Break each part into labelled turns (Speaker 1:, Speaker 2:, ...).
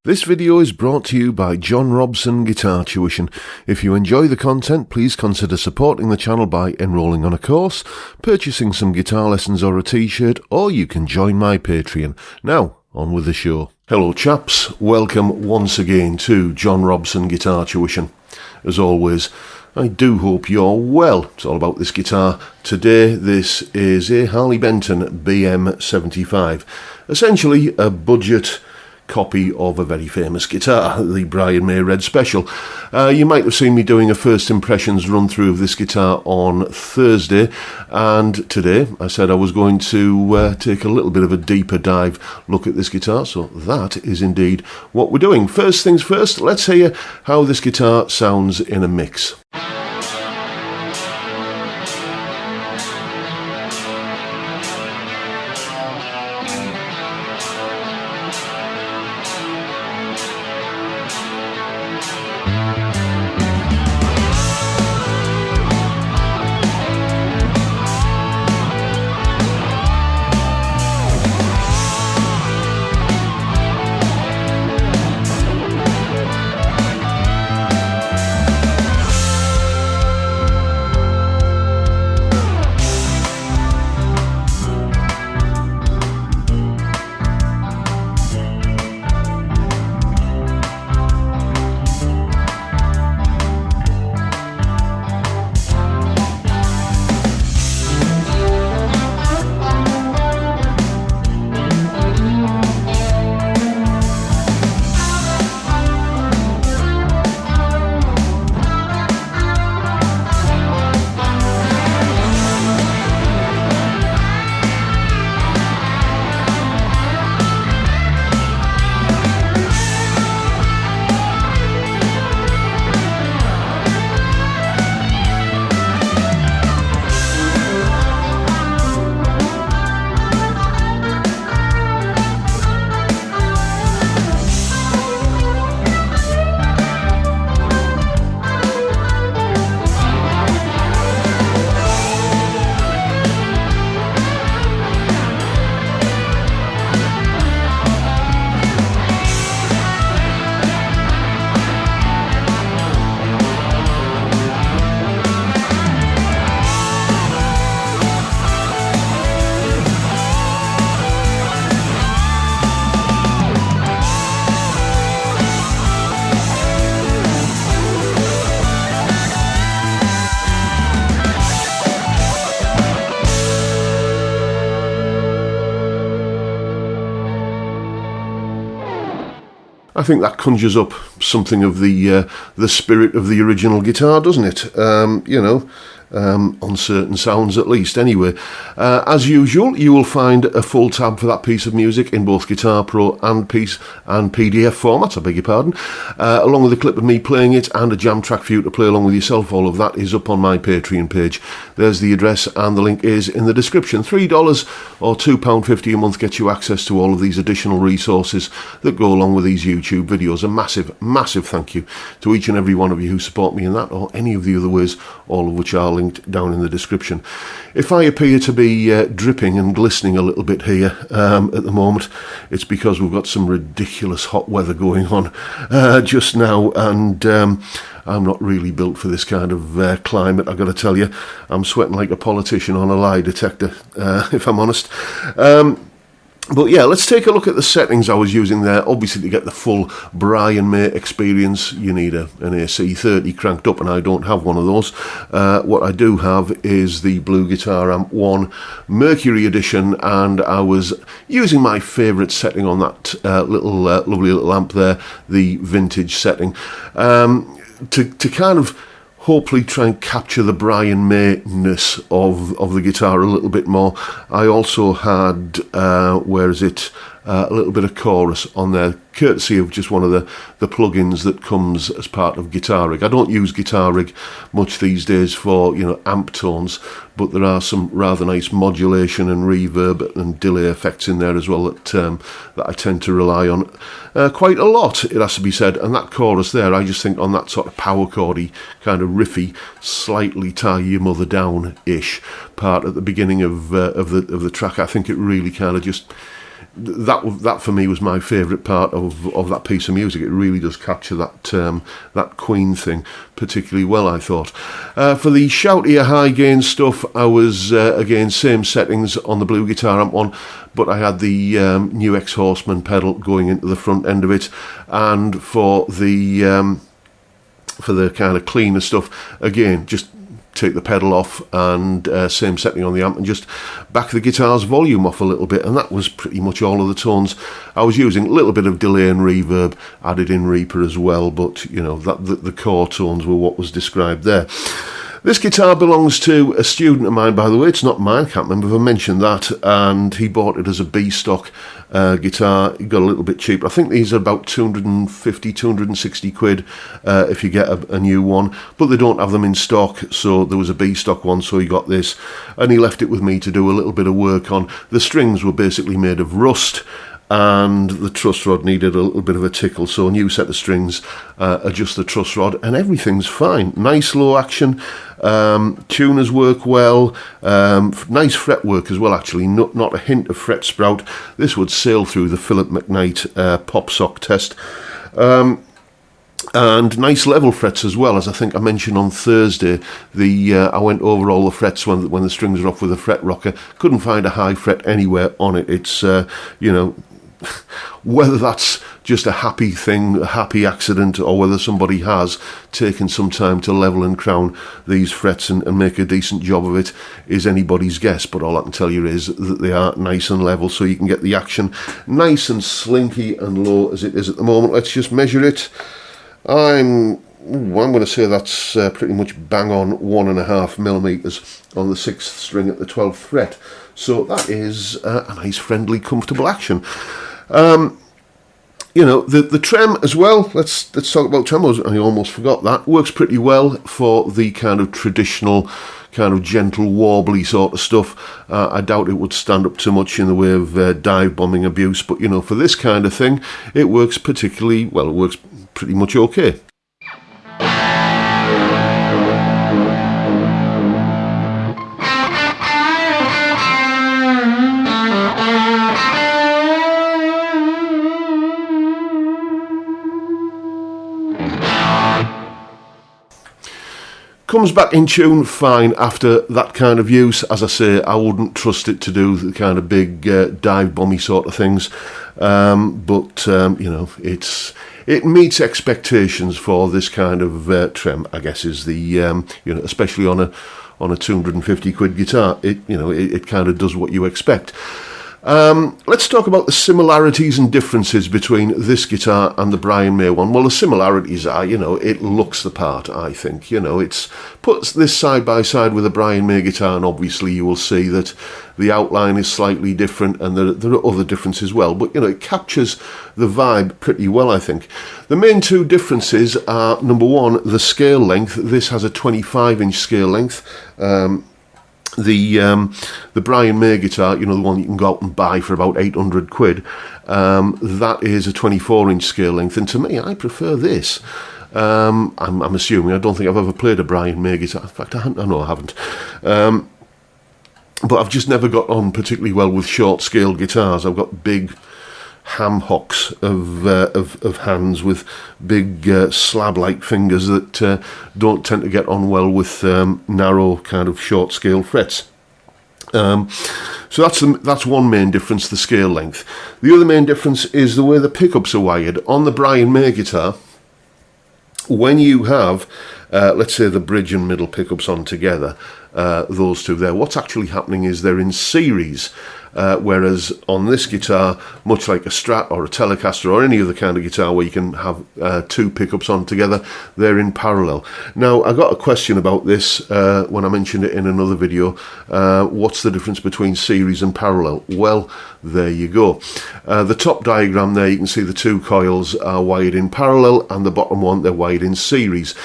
Speaker 1: This video is brought to you by John Robson Guitar Tuition. If you enjoy the content, please consider supporting the channel by enrolling on a course, purchasing some guitar lessons or a t-shirt, or you can join my Patreon. Now, on with the show. Hello chaps, welcome once again to John Robson Guitar Tuition. As always, I do hope you're well. It's all about this guitar. Today, this is a Harley Benton BM75. Essentially, a budget copy of a very famous guitar, the Brian May Red Special. You might have seen me doing a first impressions run through of this guitar on Thursday, and today I said I was going to take a little bit of a deeper dive look at this guitar, so that is indeed what we're doing. First things first, let's hear how this guitar sounds in a mix. I think that conjures up something of the spirit of the original guitar, doesn't it? Uncertain sounds at least. Anyway, as usual, you will find a full tab for that piece of music in both Guitar Pro and PDF formats, I beg your pardon, along with a clip of me playing it and a jam track for you to play along with yourself. All of that is up on my Patreon page. There's the address and the link is in the description. $3 or £2.50 a month gets you access to all of these additional resources that go along with these YouTube videos. A massive, massive thank you to each and every one of you who support me in that or any of the other ways, all of which are linked down in the description. If I appear to be dripping and glistening a little bit here at the moment, it's because we've got some ridiculous hot weather going on just now, and I'm not really built for this kind of climate, I've got to tell you. I'm sweating like a politician on a lie detector, if I'm honest. But yeah, let's take a look at the settings I was using there. Obviously, to get the full Brian May experience, you need an AC30 cranked up, and I don't have one of those. What I do have is the Blue Guitar Amp 1 Mercury Edition, and I was using my favourite setting on that lovely little amp there, the vintage setting, to kind of hopefully try and capture the Brian May-ness of the guitar a little bit more. I also had, a little bit of chorus on there, courtesy of just one of the plugins that comes as part of Guitar Rig. I don't use Guitar Rig much these days for, amp tones, but there are some rather nice modulation and reverb and delay effects in there as well that I tend to rely on quite a lot, it has to be said. And that chorus there, I just think on that sort of power chordy, kind of riffy, slightly tie your mother down-ish part at the beginning of the track, I think it really kind of just that for me was my favourite part of that piece of music. It really does capture that Queen thing particularly well, I thought. For the shoutier high gain stuff, I was again same settings on the Blue Guitar Amp one, but I had the new Ex-Horseman pedal going into the front end of it, and for the kind of cleaner stuff, again, just take the pedal off and same setting on the amp and just back the guitar's volume off a little bit, and that was pretty much all of the tones I was using. A little bit of delay and reverb added in Reaper as well, but you know, the core tones were what was described there. This guitar belongs to a student of mine, by the way. It's not mine, I can't remember if I mentioned that, and he bought it as a B-stock guitar. He got a little bit cheaper. I think these are about 250, 260 quid if you get a new one, but they don't have them in stock, so there was a B-stock one, so he got this, and he left it with me to do a little bit of work on. The strings were basically made of rust, and the truss rod needed a little bit of a tickle, so a new set of strings, adjust the truss rod, and everything's fine. Nice low action, tuners work well, nice fret work as well, actually, not a hint of fret sprout. This would sail through the Philip McKnight pop sock test. And nice level frets as well, as I think I mentioned on Thursday. I went over all the frets when the strings are off with a fret rocker. Couldn't find a high fret anywhere on it. It's you know, whether that's just a happy thing, a happy accident, or whether somebody has taken some time to level and crown these frets and make a decent job of it is anybody's guess. But all I can tell you is that they are nice and level, so you can get the action nice and slinky and low as it is at the moment. Let's just measure it. I'm going to say that's pretty much bang on 1.5 millimeters on the 6th string at the 12th fret. So that is a nice, friendly, comfortable action. You know, the trem as well. Let's talk about trem. I almost forgot that. Works pretty well for the kind of traditional, kind of gentle, warbly sort of stuff. I doubt it would stand up too much in the way of dive bombing abuse, but you know, for this kind of thing, it works particularly well. It works pretty much okay. Comes back in tune fine after that kind of use. As I say, I wouldn't trust it to do the kind of big dive bomby sort of things, but you know, it meets expectations for this kind of trem, I guess, is the you know, especially on a 250 quid guitar. It kind of does what you expect. Let's talk about the similarities and differences between this guitar and the Brian May one. Well, the similarities are, you know, it looks the part, I think. You know, it's puts this side by side with a Brian May guitar, and obviously you will see that the outline is slightly different, and there are other differences as well. But, you know, it captures the vibe pretty well, I think. The main two differences are, number one, the scale length. This has a 25-inch scale length. The Brian May guitar, you know, the one you can go out and buy for about 800 quid, that is a 24-inch scale length, and to me, I prefer this. I'm assuming, I don't think I've ever played a Brian May guitar. In fact, I haven't. But I've just never got on particularly well with short-scale guitars. I've got big ham hocks of hands with big slab-like fingers that don't tend to get on well with narrow kind of short-scale frets. So that's one main difference, the scale length. The other main difference is the way the pickups are wired. On the Brian May guitar, when you have, let's say, the bridge and middle pickups on together, those two there, what's actually happening is they're in series. Whereas on this guitar, much like a Strat or a Telecaster or any other kind of guitar where you can have two pickups on together, they're in parallel. Now, I got a question about this when I mentioned it in another video. What's the difference between series and parallel? Well, there you go. The top diagram there, you can see the two coils are wired in parallel, and the bottom one, they're wired in series.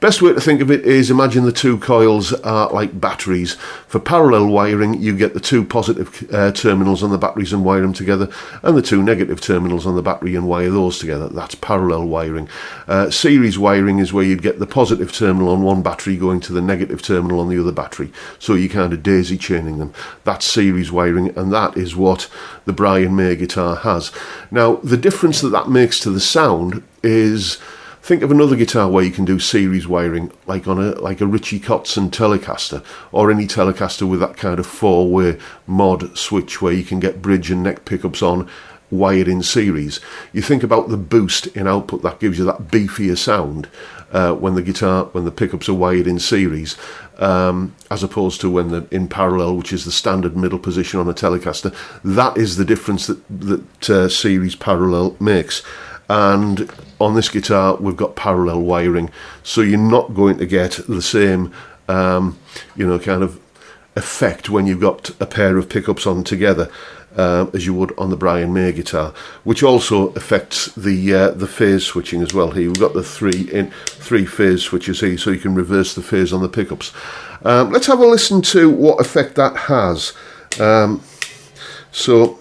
Speaker 1: Best way to think of it is imagine the two coils are like batteries. For parallel wiring, you get the two positive terminals on the batteries and wire them together, and the two negative terminals on the battery and wire those together. That's parallel wiring. Series wiring is where you'd get the positive terminal on one battery going to the negative terminal on the other battery. So you're kind of daisy chaining them. That's series wiring, and that is what the Brian May guitar has. Now, the difference that makes to the sound is, think of another guitar where you can do series wiring, like on a Richie Kotzen Telecaster, or any Telecaster with that kind of four-way mod switch where you can get bridge and neck pickups on wired in series. You think about the boost in output that gives you that beefier sound when the pickups are wired in series, as opposed to when they're in parallel, which is the standard middle position on a Telecaster. That is the difference that series parallel makes. And on this guitar, we've got parallel wiring, so you're not going to get the same, kind of effect when you've got a pair of pickups on together as you would on the Brian May guitar, which also affects the phase switching as well. Here we've got the three phase switches here, so you can reverse the phase on the pickups. Let's have a listen to what effect that has. So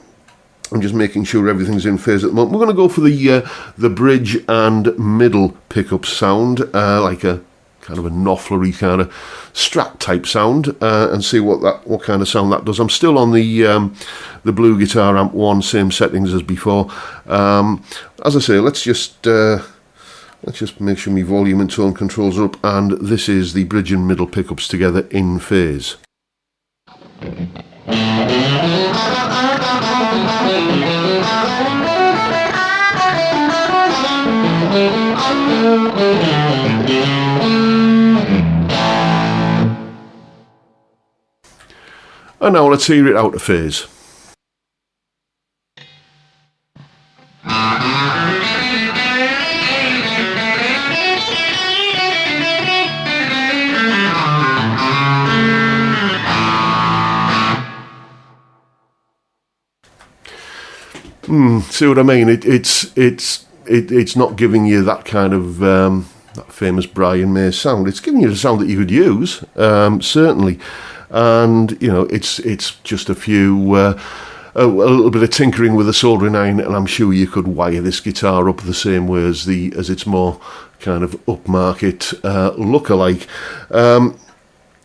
Speaker 1: I'm just making sure everything's in phase at the moment. We're going to go for the bridge and middle pickup sound, like a kind of a Knopfler-y kind of Strat type sound, and see what kind of sound that does. I'm still on the Blue Guitar Amp 1, same settings as before. As I say, let's just make sure my volume and tone controls are up, and this is the bridge and middle pickups together in phase. And now let's hear it out of phase. See what I mean? It's not giving you that kind of that famous Brian May sound. It's giving you the sound that you could use, certainly. And it's just a little bit of tinkering with a soldering iron, and I'm sure you could wire this guitar up the same way as its more kind of upmarket look-alike.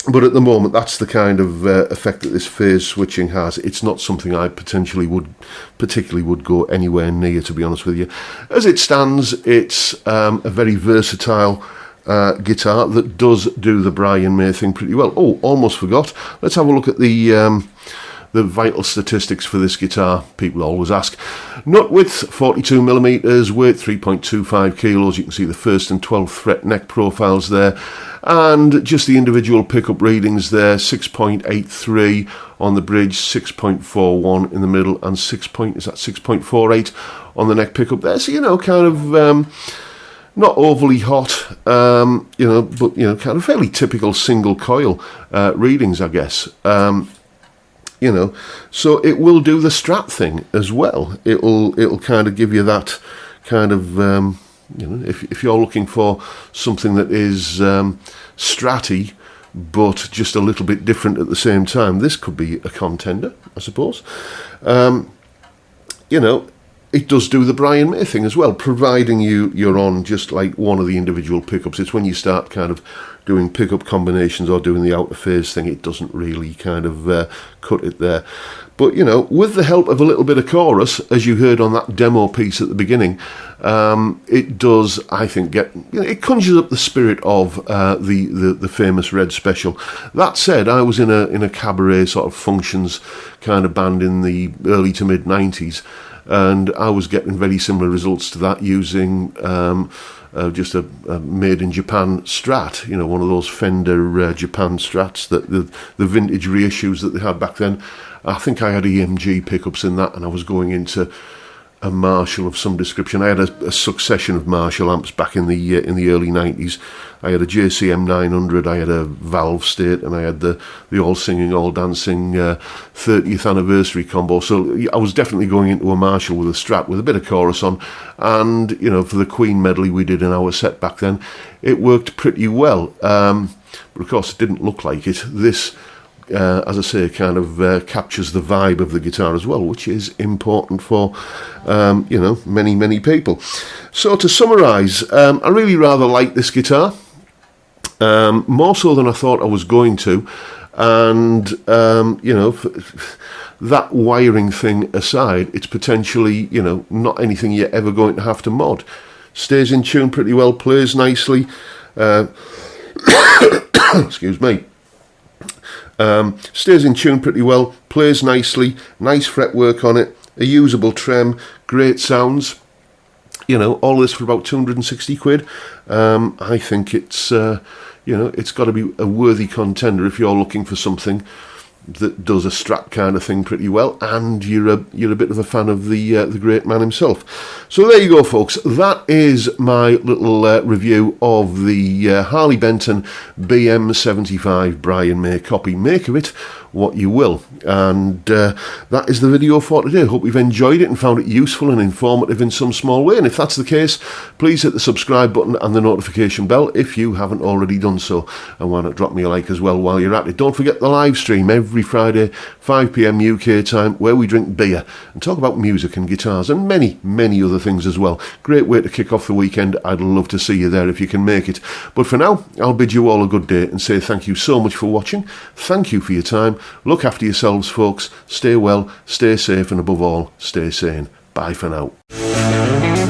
Speaker 1: But at the moment, that's the kind of effect that this phase switching has. It's not something I particularly would go anywhere near, to be honest with you. As it stands, it's a very versatile guitar that does do the Brian May thing pretty well. Oh, almost forgot. Let's have a look at the vital statistics for this guitar. People always ask. Nut width 42mm, weight 3.25 kilos. You can see the 1st and 12th fret neck profiles there, and just the individual pickup readings there: 6.83 on the bridge, 6.41 in the middle, and 6.48 on the neck pickup there. So kind of not overly hot, but kind of fairly typical single coil readings, I guess. So it will do the Strat thing as well. It'll kind of give you that kind of if you're looking for something that is Stratty but just a little bit different at the same time, this could be a contender, I suppose. It does do the Brian May thing as well, providing you're on just like one of the individual pickups. It's when you start kind of doing pickup combinations or doing the out of phase thing, it doesn't really kind of cut it there. But, with the help of a little bit of chorus, as you heard on that demo piece at the beginning, it does, I think, it conjures up the spirit of the famous Red Special. That said, I was in a cabaret sort of functions kind of band in the early to mid 90s, and I was getting very similar results to that using just a made in Japan Strat, one of those Fender Japan Strats, that the vintage reissues that they had back then. I think I had EMG pickups in that, and I was going into a Marshall of some description. I had a succession of Marshall amps back in the early 90s. I had a JCM 900, I had a Valve State, and I had the All Singing, All Dancing 30th anniversary combo. So I was definitely going into a Marshall with a Strat with a bit of chorus on, and for the Queen medley we did in our set back then, it worked pretty well. But of course, it didn't look like it. This, as I say, kind of captures the vibe of the guitar as well, which is important for, many, many people. So to summarise, I really rather like this guitar, more so than I thought I was going to. And, that wiring thing aside, it's potentially, not anything you're ever going to have to mod. Stays in tune pretty well, plays nicely. Excuse me. Stays in tune pretty well, plays nicely, nice fretwork on it, a usable trem, great sounds. All this for about 260 quid. I think it's, it's got to be a worthy contender if you're looking for something that does a Strat kind of thing pretty well, and you're a bit of a fan of the great man himself. So there you go, folks. That is my little review of the Harley Benton BM75 Brian May copy. Make of it what you will. And that is the video for today. Hope you've enjoyed it and found it useful and informative in some small way. And if that's the case, please hit the subscribe button and the notification bell if you haven't already done so. And why not drop me a like as well while you're at it. Don't forget the live stream every Friday, 5 p.m. UK time, where we drink beer and talk about music and guitars and many, many other things as well. Great way to kick off the weekend. I'd love to see you there if you can make it. But for now, I'll bid you all a good day and say thank you so much for watching. Thank you for your time. Look after yourselves, folks. Stay well, stay safe, and above all, stay sane. Bye for now.